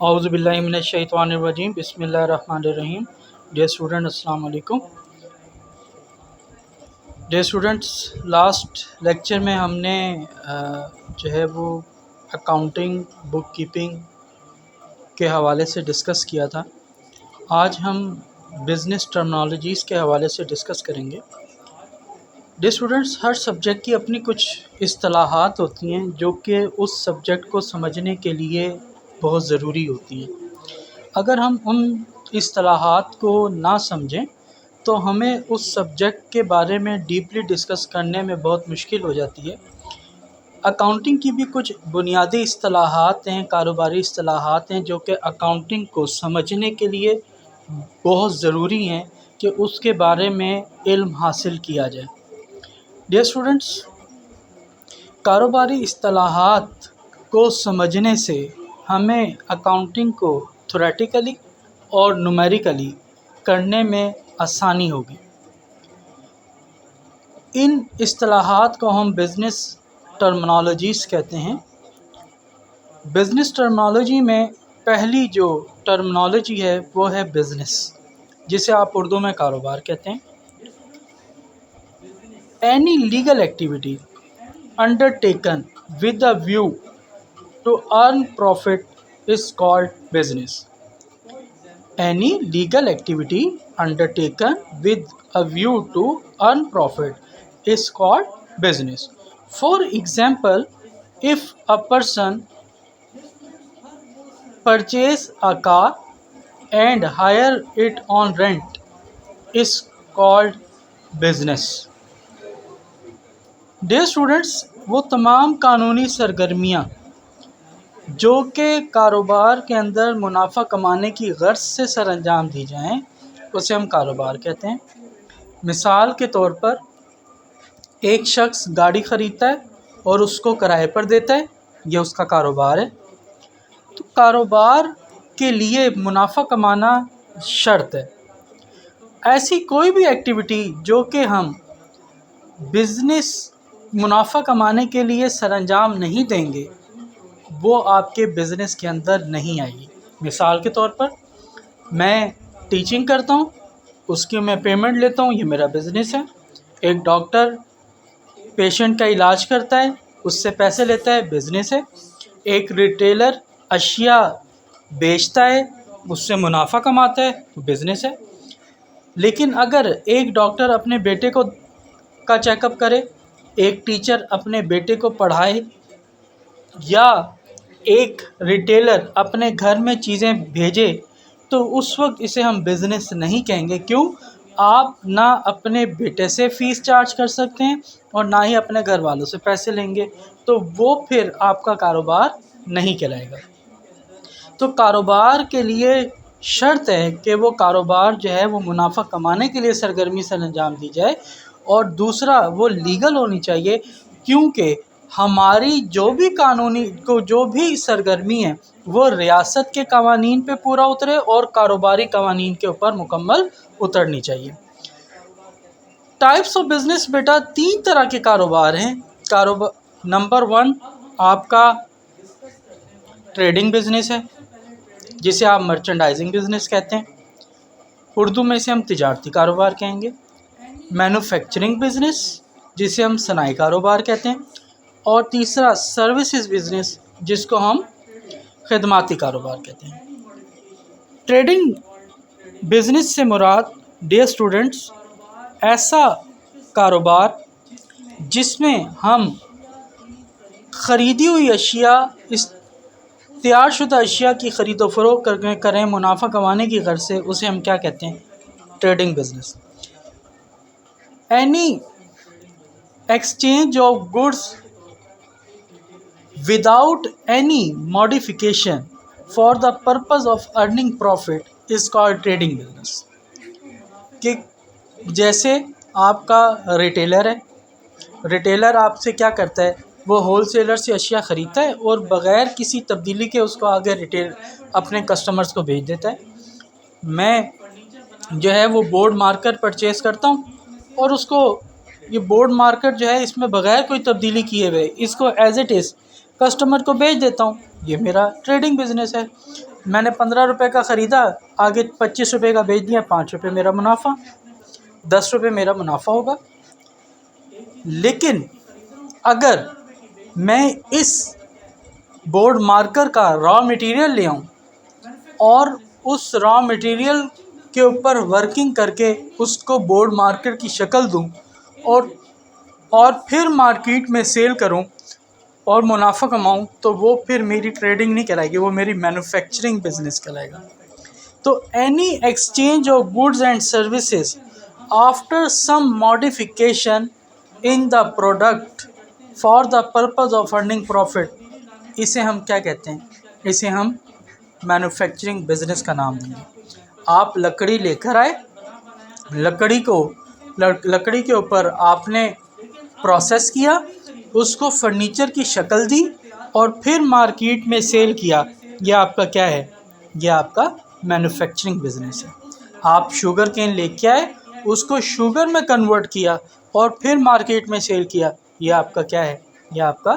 اعوذ باللہ من الشیطان الرجیم بسم اللہ الرحمن الرحیم. ڈیئر اسٹوڈنٹ السلام علیکم. ڈیئر اسٹوڈنٹس، لاسٹ لیکچر میں ہم نے جو ہے وہ اکاؤنٹنگ بک کیپنگ کے حوالے سے ڈسکس کیا تھا. آج ہم بزنس ٹرمنالوجیز کے حوالے سے ڈسکس کریں گے. ڈیئر اسٹوڈنٹس، ہر سبجیکٹ کی اپنی کچھ اصطلاحات ہوتی ہیں جو کہ اس سبجیکٹ کو سمجھنے کے لیے بہت ضروری ہوتی ہیں. اگر ہم ان اصطلاحات کو نہ سمجھیں تو ہمیں اس سبجیکٹ کے بارے میں ڈیپلی ڈسکس کرنے میں بہت مشکل ہو جاتی ہے. اکاؤنٹنگ کی بھی کچھ بنیادی اصطلاحات ہیں، کاروباری اصطلاحات ہیں جو کہ اکاؤنٹنگ کو سمجھنے کے لیے بہت ضروری ہیں کہ اس کے بارے میں علم حاصل کیا جائے. ڈیئر اسٹوڈنٹس، کاروباری اصطلاحات کو سمجھنے سے ہمیں اکاؤنٹنگ کو تھیوریٹیکلی اور نومیریکلی کرنے میں آسانی ہوگی. ان اصطلاحات کو ہم بزنس ٹرمنالوجیز کہتے ہیں. بزنس ٹرمنالوجی میں پہلی جو ٹرمنالوجی ہے وہ ہے بزنس، جسے آپ اردو میں کاروبار کہتے ہیں. Any legal activity undertaken with a view to earn profit is called business. Any legal activity undertaken with a view to earn profit is called business. For example, if a person purchase a car and hire it on rent is called business. Dear students, وہ تمام قانونی سرگرمیاں جو کہ کاروبار کے اندر منافع کمانے کی غرض سے سر انجام دی جائیں اسے ہم کاروبار کہتے ہیں. مثال کے طور پر ایک شخص گاڑی خریدتا ہے اور اس کو کرائے پر دیتا ہے، یہ اس کا کاروبار ہے. تو کاروبار کے لیے منافع کمانا شرط ہے. ایسی کوئی بھی ایکٹیویٹی جو کہ ہم بزنس منافع کمانے کے لیے سر انجام نہیں دیں گے وہ آپ کے بزنس کے اندر نہیں آئے گی. مثال کے طور پر میں ٹیچنگ کرتا ہوں، اس کی میں پیمنٹ لیتا ہوں، یہ میرا بزنس ہے. ایک ڈاکٹر پیشنٹ کا علاج کرتا ہے، اس سے پیسے لیتا ہے، بزنس ہے. ایک ریٹیلر اشیاء بیچتا ہے، اس سے منافع کماتا ہے، بزنس ہے. لیکن اگر ایک ڈاکٹر اپنے بیٹے کا چیک اپ کرے، ایک ٹیچر اپنے بیٹے کو پڑھائے، یا ایک ریٹیلر اپنے گھر میں چیزیں بھیجے، تو اس وقت اسے ہم بزنس نہیں کہیں گے. کیوں؟ آپ نہ اپنے بیٹے سے فیس چارج کر سکتے ہیں اور نہ ہی اپنے گھر والوں سے پیسے لیں گے، تو وہ پھر آپ کا کاروبار نہیں کہلائے گا. تو کاروبار کے لیے شرط ہے کہ وہ کاروبار جو ہے وہ منافع کمانے کے لیے سرگرمی سے انجام دی جائے، اور دوسرا وہ لیگل ہونی چاہیے، کیونکہ ہماری جو بھی سرگرمی ہے وہ ریاست کے قوانین پہ پورا اترے اور کاروباری قوانین کے اوپر مکمل اترنی چاہیے. ٹائپس آف بزنس بیٹا 3 طرح کے کاروبار ہیں. نمبر 1 آپ کا ٹریڈنگ بزنس ہے، جسے آپ مرچنڈائزنگ بزنس کہتے ہیں، اردو میں اسے ہم تجارتی کاروبار کہیں گے. مینوفیکچرنگ بزنس، جسے ہم صناعی کاروبار کہتے ہیں. اور تیسرا سروسز بزنس، جس کو ہم خدماتی کاروبار کہتے ہیں. ٹریڈنگ بزنس سے مراد ڈیئر اسٹوڈنٹس ایسا کاروبار جس میں ہم خریدی ہوئی اشیاء، تیار شدہ اشیاء کی خرید و فروخت کریں منافع کمانے کی غرض سے، اسے ہم کیا کہتے ہیں؟ Trading business. Any exchange of goods without any modification for the purpose of earning profit is called trading business. کہ جیسے آپ کا ریٹیلر ہے، ریٹیلر آپ سے کیا کرتا ہے؟ وہ ہول سیلر سے اشیاء خریدتا ہے اور بغیر کسی تبدیلی کے اس کو آگے اپنے کسٹمرز کو بھیج دیتا ہے. میں جو ہے وہ بورڈ مارکر پرچیز کرتا ہوں اور اس کو، یہ بورڈ مارکر جو ہے اس میں بغیر کوئی تبدیلی کیے ہوئے اس کو ایز اٹ از کسٹمر کو بھیج دیتا ہوں، یہ میرا ٹریڈنگ بزنس ہے. میں نے 15 روپے کا خریدا، آگے 25 روپے کا بیچ دیا، 5 روپے میرا منافع، 10 روپے میرا منافع ہوگا۔ لیکن اگر میں اس بورڈ مارکر کا را مٹیریل لے آؤں اور اس را مٹیریل کے اوپر ورکنگ کر کے اس کو بورڈ مارکر کی شکل دوں اور پھر مارکیٹ میں سیل کروں اور منافع کماؤں، تو وہ پھر میری ٹریڈنگ نہیں کہلائے گی، وہ میری مینوفیکچرنگ بزنس کہلائے گا۔ تو any exchange of goods and services after some modification in the product for the purpose of earning profit, اسے ہم کیا کہتے ہیں؟ اسے ہم مینوفیکچرنگ بزنس کا نام دیں گے۔ آپ لکڑی لے کر آئے، لکڑی کے اوپر آپ نے پروسیس کیا، اس کو فرنیچر کی شکل دی اور پھر مارکیٹ میں سیل کیا، یہ آپ کا کیا ہے؟ یہ آپ کا مینوفیکچرنگ بزنس ہے۔ آپ شوگر کین لے کے آئے، اس کو شوگر میں کنورٹ کیا اور پھر مارکیٹ میں سیل کیا، یہ آپ کا کیا ہے؟ یہ آپ کا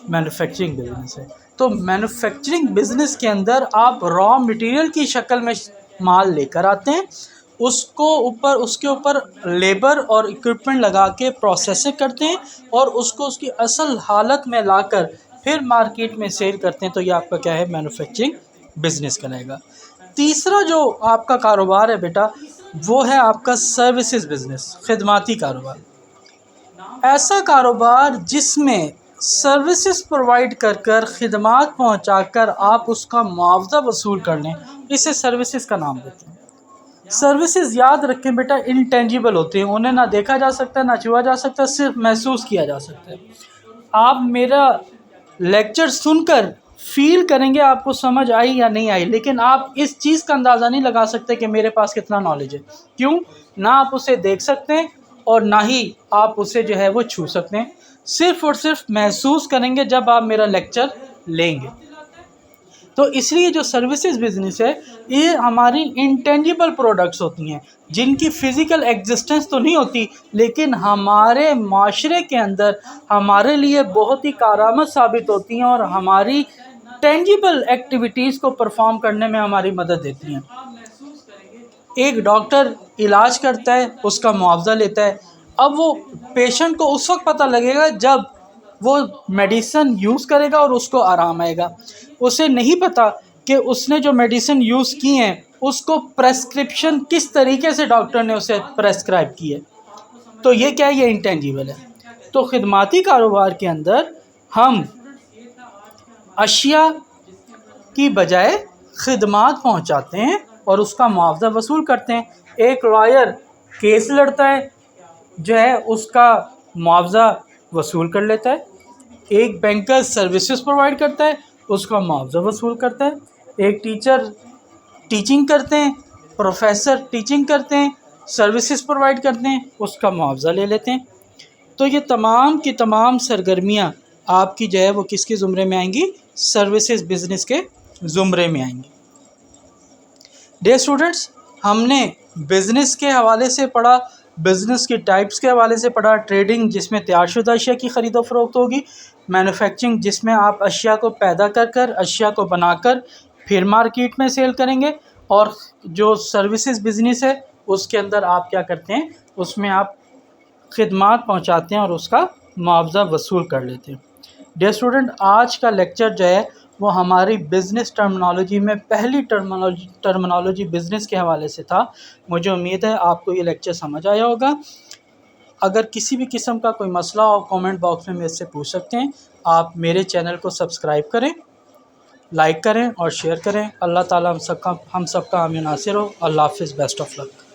مینوفیکچرنگ بزنس ہے۔ تو مینوفیکچرنگ بزنس کے اندر آپ را مٹیریل کی شکل میں مال لے کر آتے ہیں، اس کے اوپر لیبر اور اکوپمنٹ لگا کے پروسیسنگ کرتے ہیں اور اس کو اس کی اصل حالت میں لا کر پھر مارکیٹ میں سیل کرتے ہیں، تو یہ آپ کا کیا ہے؟ مینوفیکچرنگ بزنس کہلائے گا۔ تیسرا جو آپ کا کاروبار ہے بیٹا، وہ ہے آپ کا سروسز بزنس، خدماتی کاروبار۔ ایسا کاروبار جس میں سروسز پرووائڈ کر خدمات پہنچا کر آپ اس کا معاوضہ وصول کر لیں، اسے سروسز کا نام دیتے ہیں۔ سروسز یاد رکھیں بیٹا انٹینجیبل ہوتے ہیں، انہیں نہ دیکھا جا سکتا، نہ چھوا جا سکتا، صرف محسوس کیا جا سکتا ہے۔ آپ میرا لیکچر سن کر فیل کریں گے آپ کو سمجھ آئی یا نہیں آئی، لیکن آپ اس چیز کا اندازہ نہیں لگا سکتے کہ میرے پاس کتنا نالج ہے۔ کیوں؟ نہ آپ اسے دیکھ سکتے ہیں اور نہ ہی آپ اسے جو ہے وہ چھو سکتے ہیں، صرف اور صرف محسوس کریں گے جب آپ میرا لیکچر لیں گے۔ تو اس لیے جو سروسز بزنس ہے، یہ ہماری انٹینجیبل پروڈکٹس ہوتی ہیں، جن کی فزیکل ایگزسٹنس تو نہیں ہوتی، لیکن ہمارے معاشرے کے اندر ہمارے لیے بہت ہی کارآمد ثابت ہوتی ہیں اور ہماری ٹینجیبل ایکٹیویٹیز کو پرفارم کرنے میں ہماری مدد دیتی ہیں۔ ایک ڈاکٹر علاج کرتا ہے، اس کا معاوضہ لیتا ہے، اب وہ پیشنٹ کو اس وقت پتہ لگے گا جب وہ میڈیسن یوز کرے گا اور اس کو آرام آئے گا۔ اسے نہیں پتہ کہ اس نے جو میڈیسن یوز کی ہیں اس کو پریسکرپشن کس طریقے سے ڈاکٹر نے اسے پریسکرائب کی ہے، تو یہ کیا ہے؟ یہ انٹینجیبل ہے۔ تو خدماتی کاروبار کے اندر ہم اشیاء کی بجائے خدمات پہنچاتے ہیں اور اس کا معاوضہ وصول کرتے ہیں۔ ایک لائر کیس لڑتا ہے، جو ہے اس کا معاوضہ وصول کر لیتا ہے۔ ایک بینکر سروسز پرووائڈ کرتا ہے، اس کا معاوضہ وصول کرتا ہے۔ ایک ٹیچر ٹیچنگ کرتے ہیں، پروفیسر ٹیچنگ کرتے ہیں، سروسز پرووائڈ کرتے ہیں، اس کا معاوضہ لے لیتے ہیں۔ تو یہ تمام کی تمام سرگرمیاں آپ کی جو ہے وہ کس کے زمرے میں آئیں گی؟ سروسز بزنس کے زمرے میں آئیں گی۔ ڈیئر اسٹوڈنٹس، ہم نے بزنس کے حوالے سے پڑھا، بزنس کی ٹائپس کے حوالے سے پڑھا، ٹریڈنگ جس میں تیار شدہ اشیاء کی خرید و فروخت ہوگی، مینوفیکچرنگ جس میں آپ اشیاء کو پیدا کر اشیاء کو بنا کر پھر مارکیٹ میں سیل کریں گے، اور جو سروسز بزنس ہے اس کے اندر آپ کیا کرتے ہیں؟ اس میں آپ خدمات پہنچاتے ہیں اور اس کا معاوضہ وصول کر لیتے ہیں۔ ڈیئر اسٹوڈنٹ، آج کا لیکچر جو ہے وہ ہماری بزنس ٹرمنالوجی میں پہلی ٹرمنالوجی بزنس کے حوالے سے تھا۔ مجھے امید ہے آپ کو یہ لیکچر سمجھ آیا ہوگا۔ اگر کسی بھی قسم کا کوئی مسئلہ ہو کامنٹ باکس میں مجھ سے پوچھ سکتے ہیں۔ آپ میرے چینل کو سبسکرائب کریں، لائک کریں اور شیئر کریں۔ اللہ تعالیٰ ہم سب کا حامی ناصر ہو۔ اللہ حافظ، بیسٹ آف لک۔